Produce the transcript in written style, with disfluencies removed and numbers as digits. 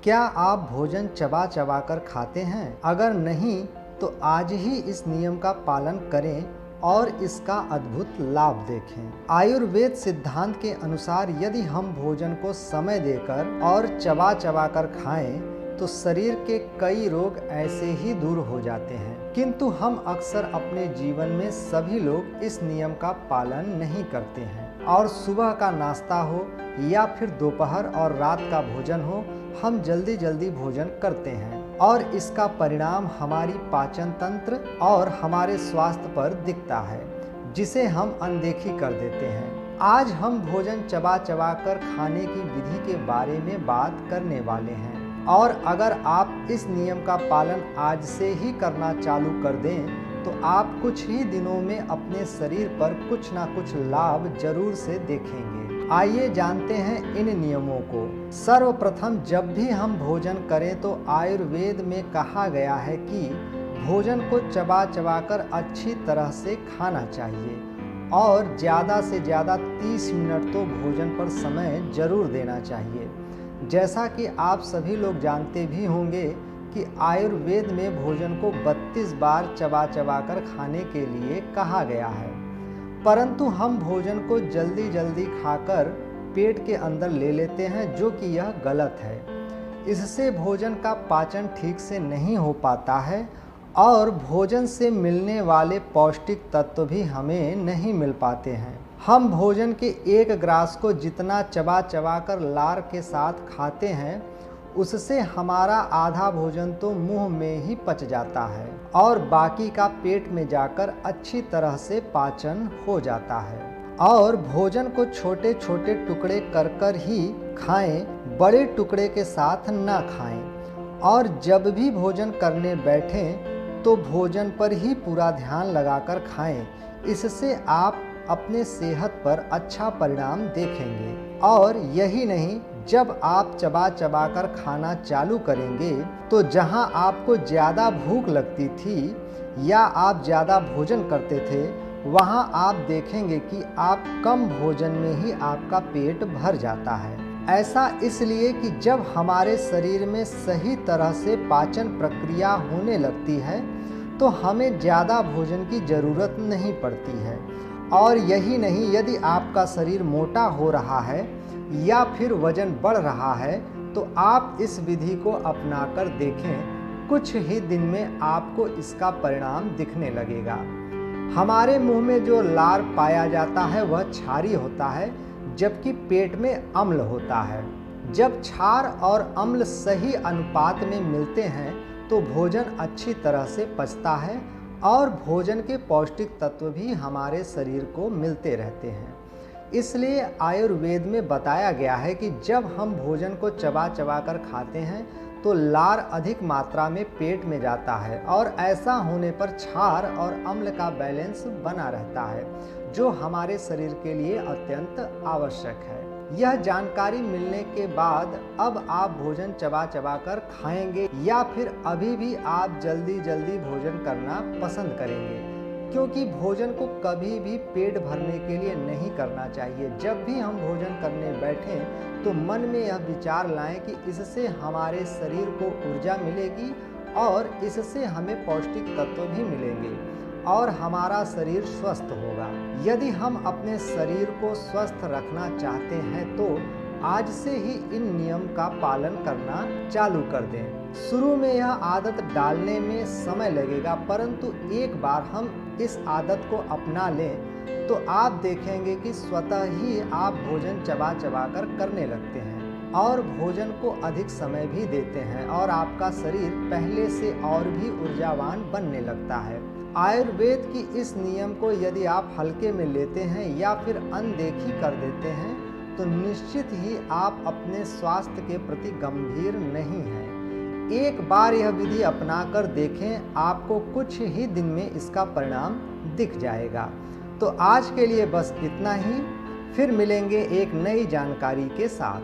क्या आप भोजन चबा चबा कर खाते हैं? अगर नहीं तो आज ही इस नियम का पालन करें और इसका अद्भुत लाभ देखें। आयुर्वेद सिद्धांत के अनुसार यदि हम भोजन को समय देकर और चबा चबा कर खाएं तो शरीर के कई रोग ऐसे ही दूर हो जाते हैं। किंतु हम अक्सर अपने जीवन में सभी लोग इस नियम का पालन नहीं करते हैं और सुबह का नाश्ता हो या फिर दोपहर और रात का भोजन हो, हम जल्दी जल्दी भोजन करते हैं और इसका परिणाम हमारी पाचन तंत्र और हमारे स्वास्थ्य पर दिखता है, जिसे हम अनदेखी कर देते हैं। आज हम भोजन चबा चबा कर खाने की विधि के बारे में बात करने वाले हैं और अगर आप इस नियम का पालन आज से ही करना चालू कर दें तो आप कुछ ही दिनों में अपने शरीर पर कुछ ना कुछ लाभ जरूर से देखेंगे। आइए जानते हैं इन नियमों को। सर्वप्रथम, जब भी हम भोजन करें तो आयुर्वेद में कहा गया है कि भोजन को चबा चबा कर अच्छी तरह से खाना चाहिए और ज़्यादा से ज़्यादा 30 मिनट तो भोजन पर समय जरूर देना चाहिए। जैसा कि आप सभी लोग जानते भी होंगे कि आयुर्वेद में भोजन को 32 बार चबा चबा कर खाने के लिए कहा गया है, परंतु हम भोजन को जल्दी जल्दी खाकर पेट के अंदर ले लेते हैं, जो कि यह गलत है। इससे भोजन का पाचन ठीक से नहीं हो पाता है और भोजन से मिलने वाले पौष्टिक तत्व भी हमें नहीं मिल पाते हैं। हम भोजन के एक ग्रास को जितना चबा चबा कर लार के साथ खाते हैं, उससे हमारा आधा भोजन तो मुंह में ही पच जाता है और बाकी का पेट में जाकर अच्छी तरह से पाचन हो जाता है। और भोजन को छोटे छोटे टुकड़े कर कर ही खाएं, बड़े टुकड़े के साथ ना खाएं। और जब भी भोजन करने बैठें तो भोजन पर ही पूरा ध्यान लगाकर खाएं। इससे आप अपने सेहत पर अच्छा परिणाम देखेंगे। और यही नहीं, जब आप चबा चबा कर खाना चालू करेंगे तो जहां आपको ज़्यादा भूख लगती थी या आप ज़्यादा भोजन करते थे, वहां आप देखेंगे कि आप कम भोजन में ही आपका पेट भर जाता है। ऐसा इसलिए कि जब हमारे शरीर में सही तरह से पाचन प्रक्रिया होने लगती है तो हमें ज़्यादा भोजन की ज़रूरत नहीं पड़ती है। और यही नहीं, यदि आपका शरीर मोटा हो रहा है या फिर वजन बढ़ रहा है तो आप इस विधि को अपनाकर देखें, कुछ ही दिन में आपको इसका परिणाम दिखने लगेगा। हमारे मुंह में जो लार पाया जाता है वह क्षारीय होता है, जबकि पेट में अम्ल होता है। जब क्षार और अम्ल सही अनुपात में मिलते हैं तो भोजन अच्छी तरह से पचता है और भोजन के पौष्टिक तत्व भी हमारे शरीर को मिलते रहते हैं। इसलिए आयुर्वेद में बताया गया है कि जब हम भोजन को चबा चबा कर खाते हैं तो लार अधिक मात्रा में पेट में जाता है और ऐसा होने पर क्षार और अम्ल का बैलेंस बना रहता है, जो हमारे शरीर के लिए अत्यंत आवश्यक है। यह जानकारी मिलने के बाद अब आप भोजन चबा चबा कर खाएंगे या फिर अभी भी आप जल्दी जल्दी भोजन करना पसंद करेंगे? क्योंकि भोजन को कभी भी पेट भरने के लिए नहीं करना चाहिए। जब भी हम भोजन करने बैठें तो मन में यह विचार लाएं कि इससे हमारे शरीर को ऊर्जा मिलेगी और इससे हमें पौष्टिक तत्व भी मिलेंगे और हमारा शरीर स्वस्थ होगा। यदि हम अपने शरीर को स्वस्थ रखना चाहते हैं तो आज से ही इन नियम का पालन करना चालू कर दें। शुरू में यह आदत डालने में समय लगेगा, परंतु एक बार हम इस आदत को अपना लें तो आप देखेंगे कि स्वतः ही आप भोजन चबा चबा कर करने लगते हैं और भोजन को अधिक समय भी देते हैं और आपका शरीर पहले से और भी ऊर्जावान बनने लगता है। आयुर्वेद की इस नियम को यदि आप हल्के में लेते हैं या फिर अनदेखी कर देते हैं तो निश्चित ही आप अपने स्वास्थ्य के प्रति गंभीर नहीं हैं। एक बार यह विधि अपना कर देखें, आपको कुछ ही दिन में इसका परिणाम दिख जाएगा। तो आज के लिए बस इतना ही, फिर मिलेंगे एक नई जानकारी के साथ।